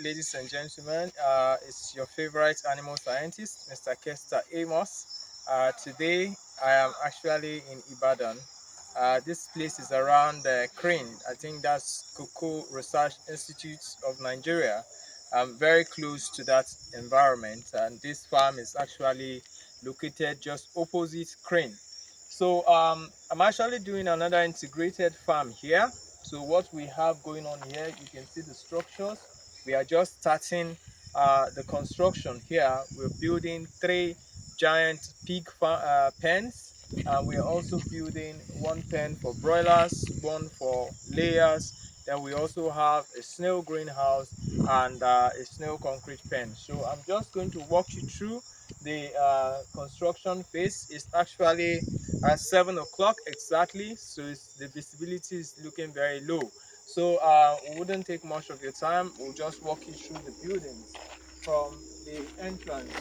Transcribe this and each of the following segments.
Ladies and gentlemen, it's your favorite animal scientist, Mr. Kester Amos. Today, I am actually in Ibadan. This place is around Crane. I think that's Cocoa Research Institute of Nigeria. I'm very close to that environment, and this farm is actually located just opposite Crane. So I'm actually doing another integrated farm here. So what we have going on here, you can see the structures. We are just starting the construction here. We're building three giant pig pens. We are also building one pen for broilers, one for layers. Then we also have a snail greenhouse and a snail concrete pen. So I'm just going to walk you through the construction phase. Is actually at 7 o'clock exactly, so the visibility is looking very low. So we wouldn't take much of your time. We'll just walk you through the buildings from the entrance.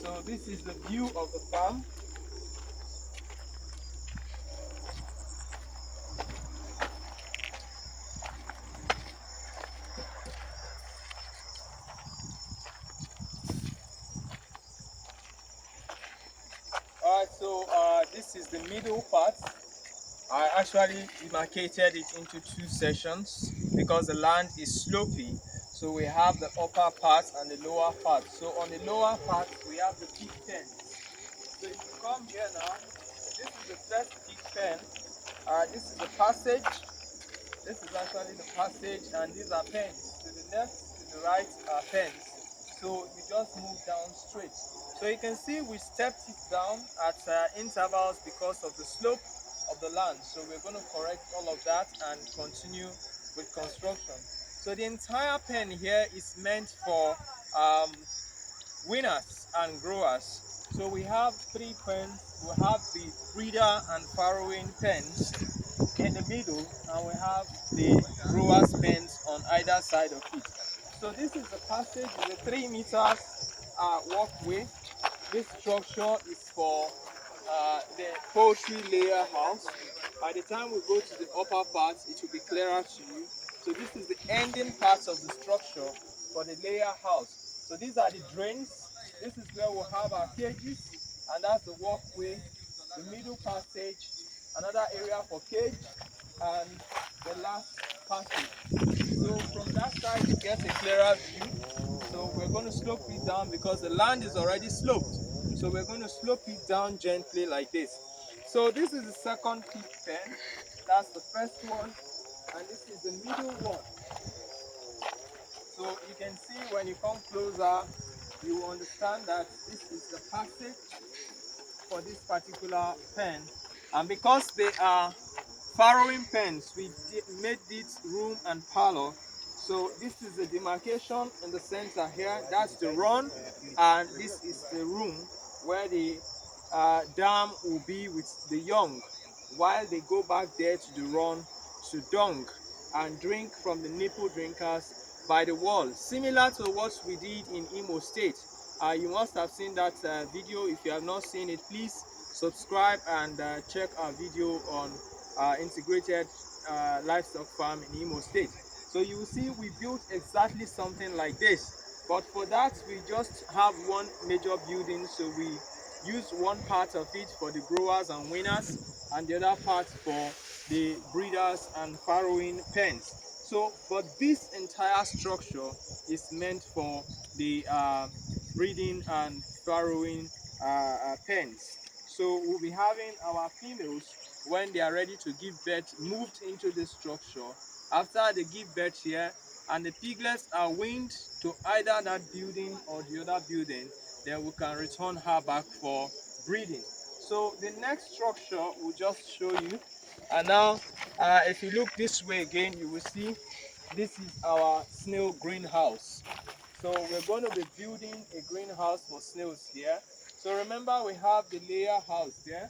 So this is the view of the farm. All right, so this is the middle part. I actually demarcated it into two sections because the land is slopy. So we have the upper part and the lower part. So on the lower part, we have the pig pens. So if you come here now, this is the first pig pen. This is the passage. This is actually the passage, and these are pens. To the left, to the right are pens. So you just move down straight. So you can see we stepped it down at intervals because of the slope of the land. So we're going to correct all of that and continue with construction. So the entire pen here is meant for um, winners and growers. So we have three pens. We have the breeder and farrowing pens in the middle, and we have the growers pens on either side of it. So this is the passage. It's a 3 meters walkway. This structure is for the poultry layer house. By the time we go to the upper part, it will be clearer to you. So this is the ending part of the structure for the layer house. So these are the drains. This is where we'll have our cages, and that's the walkway, the middle passage, another area for cage, and the last passage. So from that side, you get a clearer view. So we're going to slope it down because the land is already sloped. So we're going to slope it down gently like this. So this is the second pig pen. That's the first one. And this is the middle one. So you can see when you come closer, you will understand that this is the passage for this particular pen. And because they are farrowing pens, we made this room and parlor. So this is the demarcation in the center here. That's the run, and this is the room where the dam will be with the young, while they go back there to the run to dung and drink from the nipple drinkers by the wall, similar to what we did in Amos State. You must have seen that video. If you have not seen it, please subscribe and check our video on integrated livestock farm in Imo State. So you will see we built exactly something like this. But for that, we just have one major building. So we use one part of it for the growers and winners, and the other part for the breeders and farrowing pens. So, but this entire structure is meant for the breeding and farrowing pens. So we'll be having our females, when they are ready to give birth, moved into this structure. After they give birth here, and the piglets are weaned to either that building or the other building, then we can return her back for breeding. So the next structure will just show you. And now, if you look this way again, you will see this is our snail greenhouse. So we're going to be building a greenhouse for snails here. So remember, we have the layer house there,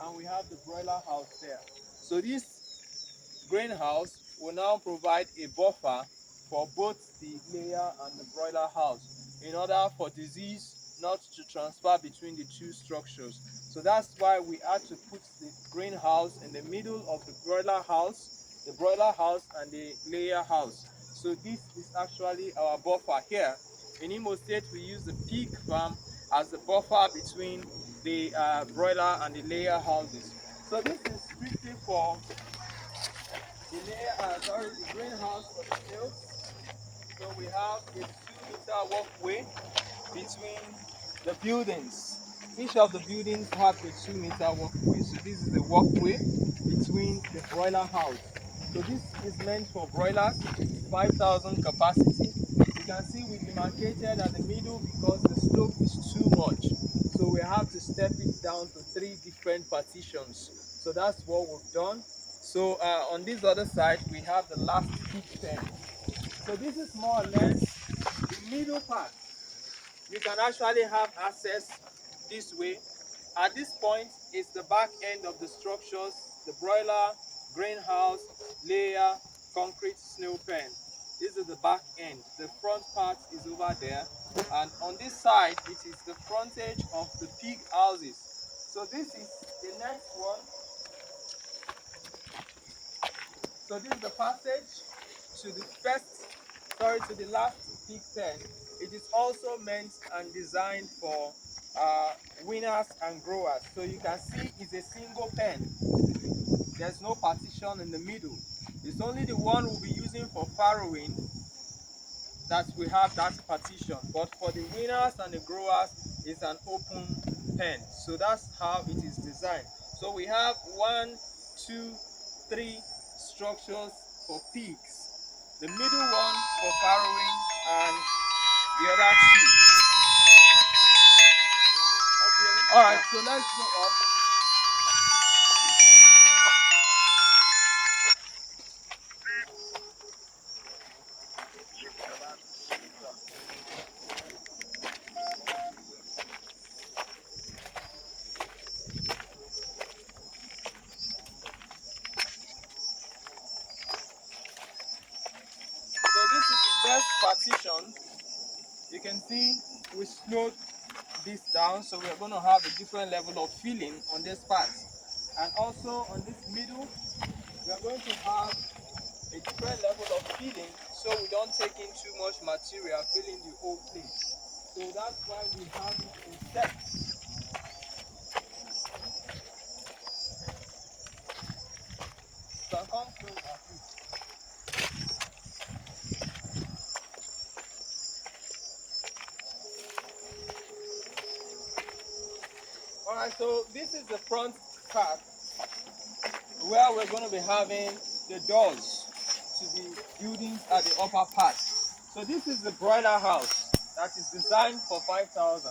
and we have the broiler house there. So this greenhouse will now provide a buffer for both the layer and the broiler house in order for disease not to transfer between the two structures. So that's why we had to put the greenhouse in the middle of the broiler house and the layer house. So this is actually our buffer here. In Imo State, we use the pig farm as the buffer between the broiler and the layer houses. So this is strictly for the greenhouse for the snails. So we have a 2-meter walkway between the buildings. Each of the buildings have a 2-meter walkway. So this is the walkway between the broiler house. So this is meant for broilers, 5,000 capacity. You can see we demarcated at the middle because the slope is too much. So we have to step it down to 3 different partitions. So that's what we've done. So on this other side, we have the last pig pen. So this is more or less the middle part. You can actually have access this way. At this point is the back end of the structures, the broiler, greenhouse, layer, concrete snail pen. This is the back end. The front part is over there. And on this side, it is the frontage of the pig houses. So this is the next one. So this is the passage to the last pig pen. It is also meant and designed for winners and growers. So you can see it's a single pen. There's no partition in the middle. It's only the one we'll be using for farrowing that we have that partition. But for the winners and the growers, it's an open pen. So that's how it is designed. So we have 1, 2, 3 structures for pigs. The middle one for farrowing and the other 2. Okay. Alright, so let's go up. So this is the first partition. You can see we slowed this down, so we're going to have a different level of filling on this part. And also on this middle, we are going to have a different level of filling so we don't take in too much material filling the whole place. So that's why we have it in steps. So come closer, please. Alright, so this is the front part where we're going to be having the doors to the buildings at the upper part. So this is the broiler house that is designed for 5,000,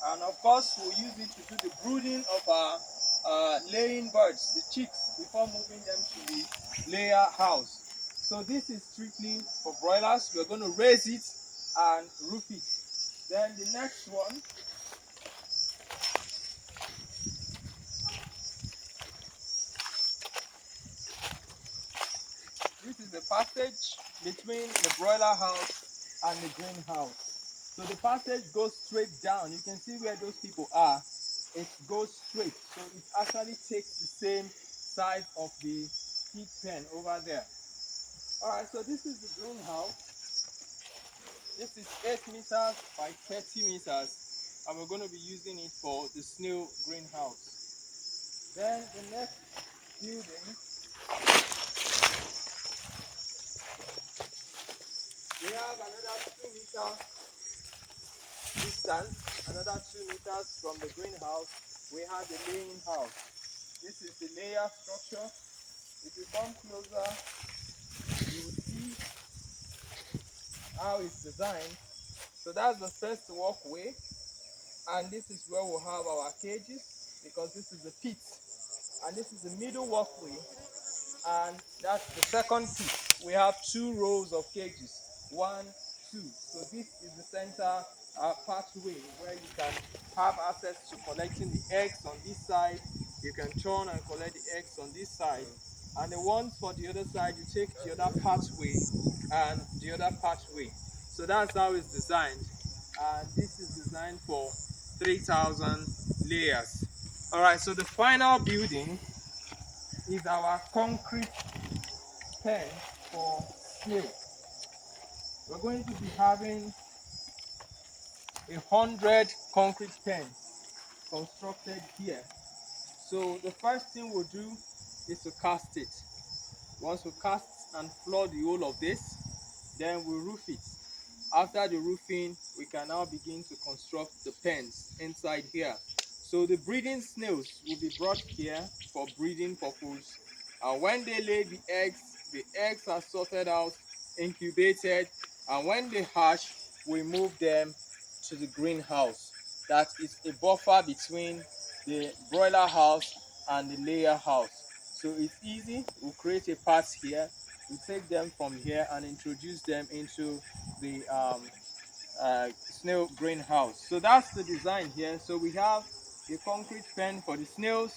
and of course we'll use it to do the brooding of our laying birds, the chicks, before moving them to the layer house. So this is strictly for broilers. We're going to raise it and roof it. Then the next one, this is the passage between the broiler house and the greenhouse. So the passage goes straight down. You can see where those people are. It goes straight. So it actually takes the same size of the pig pen over there. Alright, so this is the greenhouse. This is 8 meters by 30 meters. And we're going to be using it for the snail greenhouse. Then the next building, we have another 2-meter distance, another 2 meters from the greenhouse. We have the laying house. This is the layer structure. If you come closer, you will see how it's designed. So that's the first walkway, and this is where we'll have our cages, because this is the pit, and this is the middle walkway, and that's the second pit. We have 2 rows of cages, 1, 2. So this is the center pathway where you can have access to collecting the eggs on this side. You can turn and collect the eggs on this side, and the ones for the other side, you take the other pathway and the other pathway. So that's how it's designed, and this is designed for 3,000 layers. All right, so the final building is our concrete pen for snail. we're going to be having 100 concrete pens constructed here. So the first thing we'll do is to cast it. Once we cast and floor the whole of this, then we roof it. After the roofing, we can now begin to construct the pens inside here. So the breeding snails will be brought here for breeding purpose. And when they lay the eggs are sorted out, incubated, and when they hatch, we move them to the greenhouse. That is a buffer between the broiler house and the layer house. So it's easy. We'll create a path here. We take them from here and introduce them into the snail greenhouse. So that's the design here. So we have a concrete pen for the snails,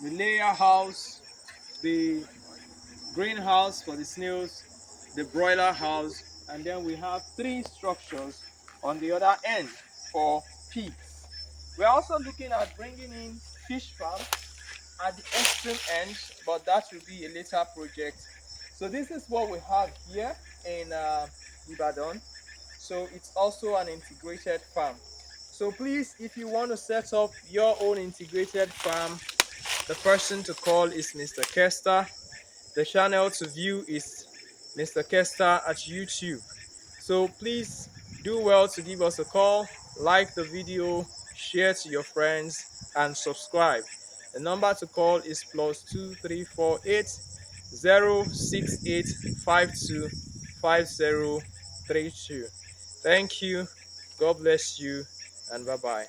the layer house, the greenhouse for the snails, the broiler house, and then we have 3 structures on the other end for pigs. We're also looking at bringing in fish farm at the extreme end, but that will be a later project. So this is what we have here in Ibadan. So it's also an integrated farm. So please, if you want to set up your own integrated farm, the person to call is Mr. Kester. The channel to view is Mr. Kester at YouTube. So please do well to give us a call, like the video, share to your friends, and subscribe. The number to call is +2348 068525032. Thank you. God bless you, and bye bye.